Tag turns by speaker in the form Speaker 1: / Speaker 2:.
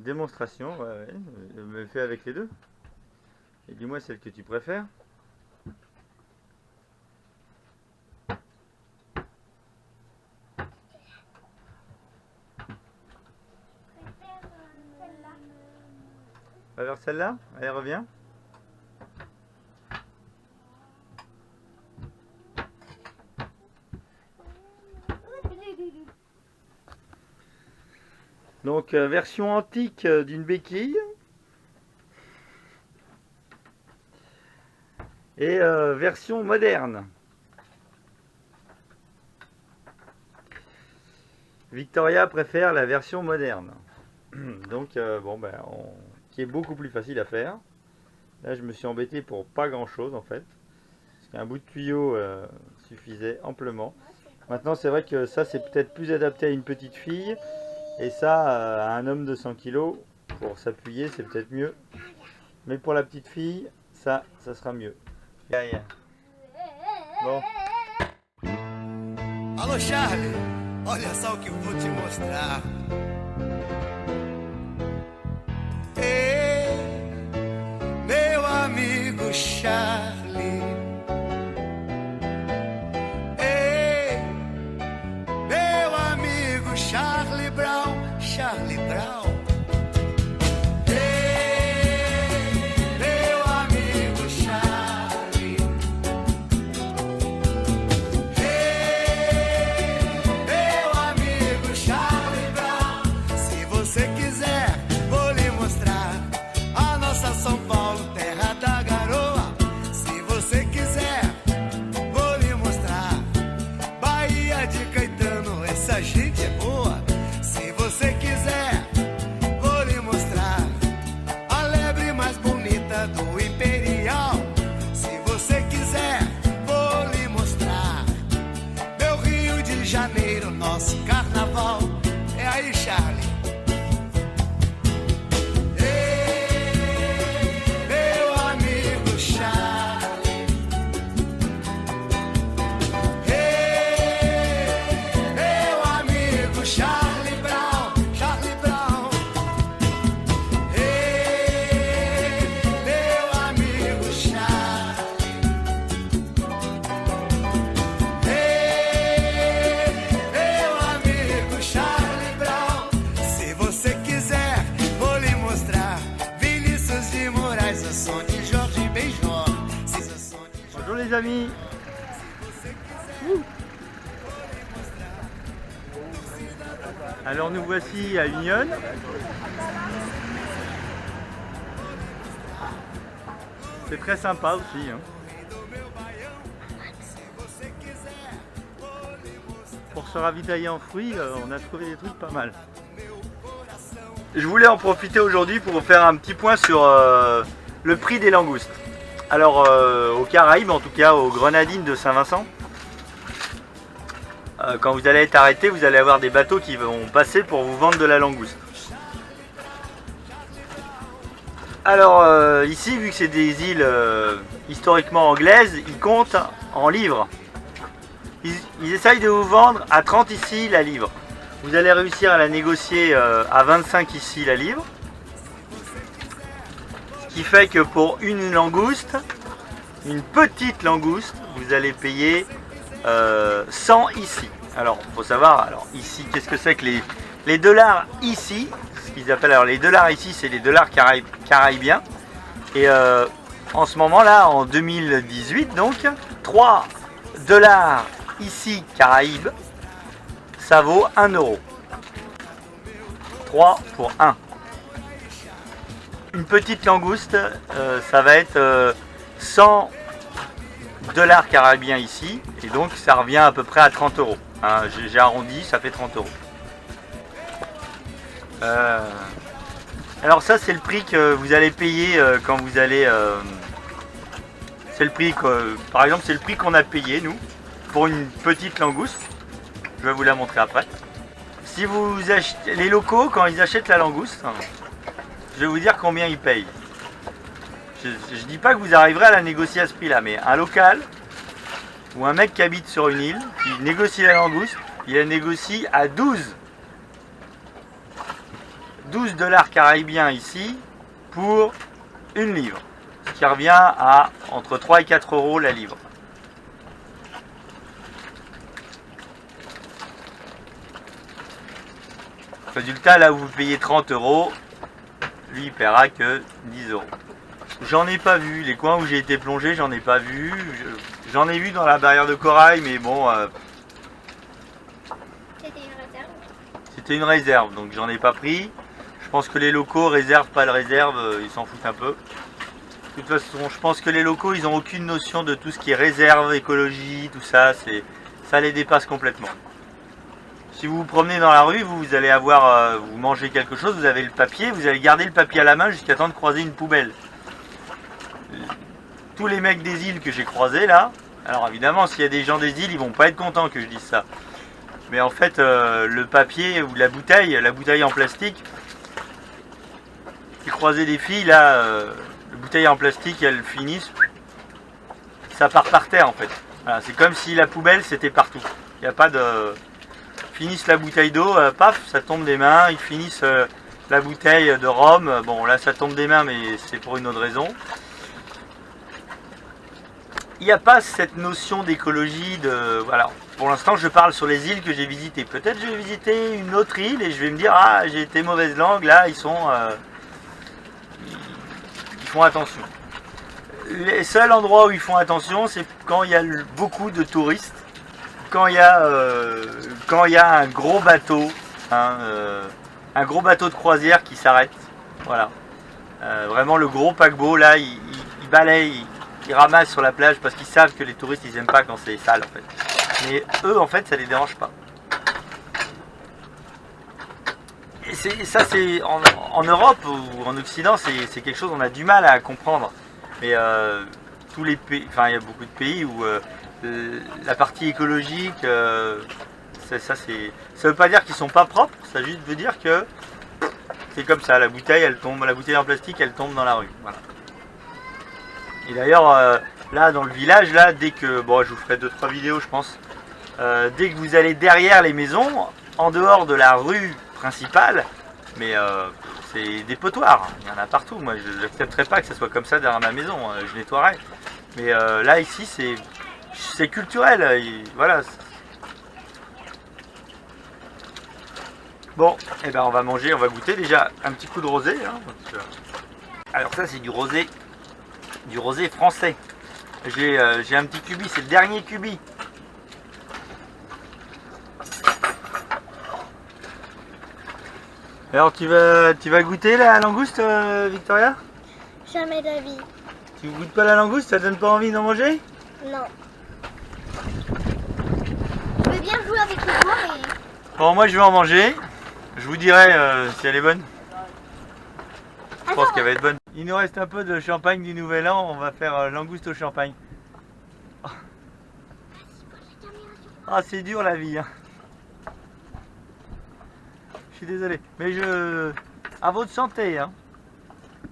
Speaker 1: démonstration, ouais, je me fais avec les deux. Et dis-moi celle que tu préfères. On va vers celle-là. Allez, reviens. Donc, version antique d'une béquille. Et version moderne. Victoria préfère la version moderne. Donc, qui est beaucoup plus facile à faire. Là, je me suis embêté pour pas grand chose en fait. Parce qu'un bout de tuyau suffisait amplement. Maintenant, c'est vrai que ça, c'est peut-être plus adapté à une petite fille. Et ça, à un homme de 100 kg, pour s'appuyer, c'est peut-être mieux. Mais pour la petite fille, ça sera mieux. Bon.
Speaker 2: Alô, Charlie, olha só o que eu vou te mostrar. Ei, meu amigo Charlie. Ei, meu amigo Charlie Brown, Charlie Brown. Gente é boa, se você quiser, vou lhe mostrar a lebre mais bonita do Imperial. Se você quiser, vou lhe mostrar meu Rio de Janeiro, nosso carnaval. É aí, Charlie.
Speaker 1: Bonjour les amis. Alors nous voici à Union. C'est très sympa aussi. Pour se ravitailler en fruits, on a trouvé des trucs pas mal. Je voulais en profiter aujourd'hui pour vous faire un petit point sur le prix des langoustes. Alors aux Caraïbes, en tout cas aux Grenadines de Saint-Vincent, quand vous allez être arrêté, vous allez avoir des bateaux qui vont passer pour vous vendre de la langouste. Alors ici, vu que c'est des îles historiquement anglaises, ils comptent en livres. Ils essayent de vous vendre à 30 ici la livre. Vous allez réussir à la négocier à 25 ici la livre. Ce qui fait que pour une langouste, une petite langouste, vous allez payer 100 ici. Alors, il faut savoir, alors ici, qu'est-ce que c'est que les dollars ici, ce qu'ils appellent, alors les dollars ici, c'est les dollars caraïbiens. Et en ce moment-là, en 2018, donc, 3 dollars ici, Caraïbes, ça vaut 1 euro. 3 pour 1. Une petite langouste, ça va être 100 dollars caraïbiens ici, et donc ça revient à peu près à 30 euros. Hein, j'ai arrondi, ça fait 30 euros. Alors ça, c'est le prix que vous allez payer quand vous allez... c'est le prix que, par exemple, c'est le prix qu'on a payé, nous, pour une petite langouste. Je vais vous la montrer après. Si vous achetez, les locaux, quand ils achètent la langouste, je vais vous dire combien ils payent. Je ne dis pas que vous arriverez à la négocier à ce prix-là, mais un local ou un mec qui habite sur une île, qui négocie la langouste, il la négocie à 12 12 $ caraïbiens ici pour 1 livre. Ce qui revient à entre 3 et 4 € la livre. Résultat, là où vous payez 30 €, lui il paiera que 10 €. J'en ai pas vu, les coins où j'ai été plongé, j'en ai pas vu. J'en ai vu dans la barrière de corail, mais bon...
Speaker 3: C'était une réserve.
Speaker 1: C'était une réserve, donc j'en ai pas pris. Je pense que les locaux, réserve, pas de réserve, ils s'en foutent un peu. De toute façon, je pense que les locaux, ils ont aucune notion de tout ce qui est réserve, écologie, tout ça. Ça les dépasse complètement. Si vous vous promenez dans la rue, vous allez avoir, vous mangez quelque chose, vous avez le papier, vous allez garder le papier à la main jusqu'à temps de croiser une poubelle. Tous les mecs des îles que j'ai croisés là, alors évidemment s'il y a des gens des îles, ils vont pas être contents que je dise ça. Mais en fait, le papier ou la bouteille en plastique, j'ai croisé des filles là, les bouteilles en plastique, elles finissent, ça part par terre en fait. Voilà, c'est comme si la poubelle c'était partout. Il n'y a pas de... Finissent la bouteille d'eau, paf, ça tombe des mains. Ils finissent la bouteille de rhum, bon là ça tombe des mains, mais c'est pour une autre raison. Il n'y a pas cette notion d'écologie de... Voilà. Pour l'instant je parle sur les îles que j'ai visitées. Peut-être je vais visiter une autre île et je vais me dire, ah j'ai été mauvaise langue, là ils font attention. Les seuls endroits où ils font attention, c'est quand il y a beaucoup de touristes. Quand il y a un gros bateau, un gros bateau de croisière qui s'arrête, voilà. Vraiment le gros paquebot là, il balaye, il ramasse sur la plage parce qu'ils savent que les touristes ils aiment pas quand c'est sale en fait. Mais eux en fait ça les dérange pas. Et ça c'est en Europe ou en Occident c'est quelque chose qu'on a du mal à comprendre. Mais tous les pays, enfin il y a beaucoup de pays où la partie écologique, ça veut pas dire qu'ils sont pas propres, ça juste veut dire que c'est comme ça, la bouteille elle tombe, la bouteille en plastique elle tombe dans la rue, voilà. Et d'ailleurs là dans le village là, dès que, bon je vous ferai 2-3 vidéos je pense, dès que vous allez derrière les maisons, en dehors de la rue principale, mais c'est des potoirs, il y en a partout, moi je n'accepterai pas que ça soit comme ça derrière ma maison, je nettoierai, mais là ici c'est culturel, voilà. Bon, et ben on va manger, on va goûter déjà un petit coup de rosé. Hein, alors ça c'est du rosé français. J'ai un petit cubi, c'est le dernier cubi. Alors tu vas goûter la langouste, Victoria?
Speaker 3: Jamais d'avis.
Speaker 1: Tu goûtes pas la langouste, ça te donne pas envie d'en manger?
Speaker 3: Non. Je veux bien jouer avec le doigt, mais...
Speaker 1: Bon, moi je vais en manger. Je vous dirai si elle est bonne. Je pense qu'elle va être bonne. Il nous reste un peu de champagne du Nouvel An. On va faire langouste au champagne. Ah, c'est dur la vie. Hein. Je suis désolé. Mais à votre santé. Hein.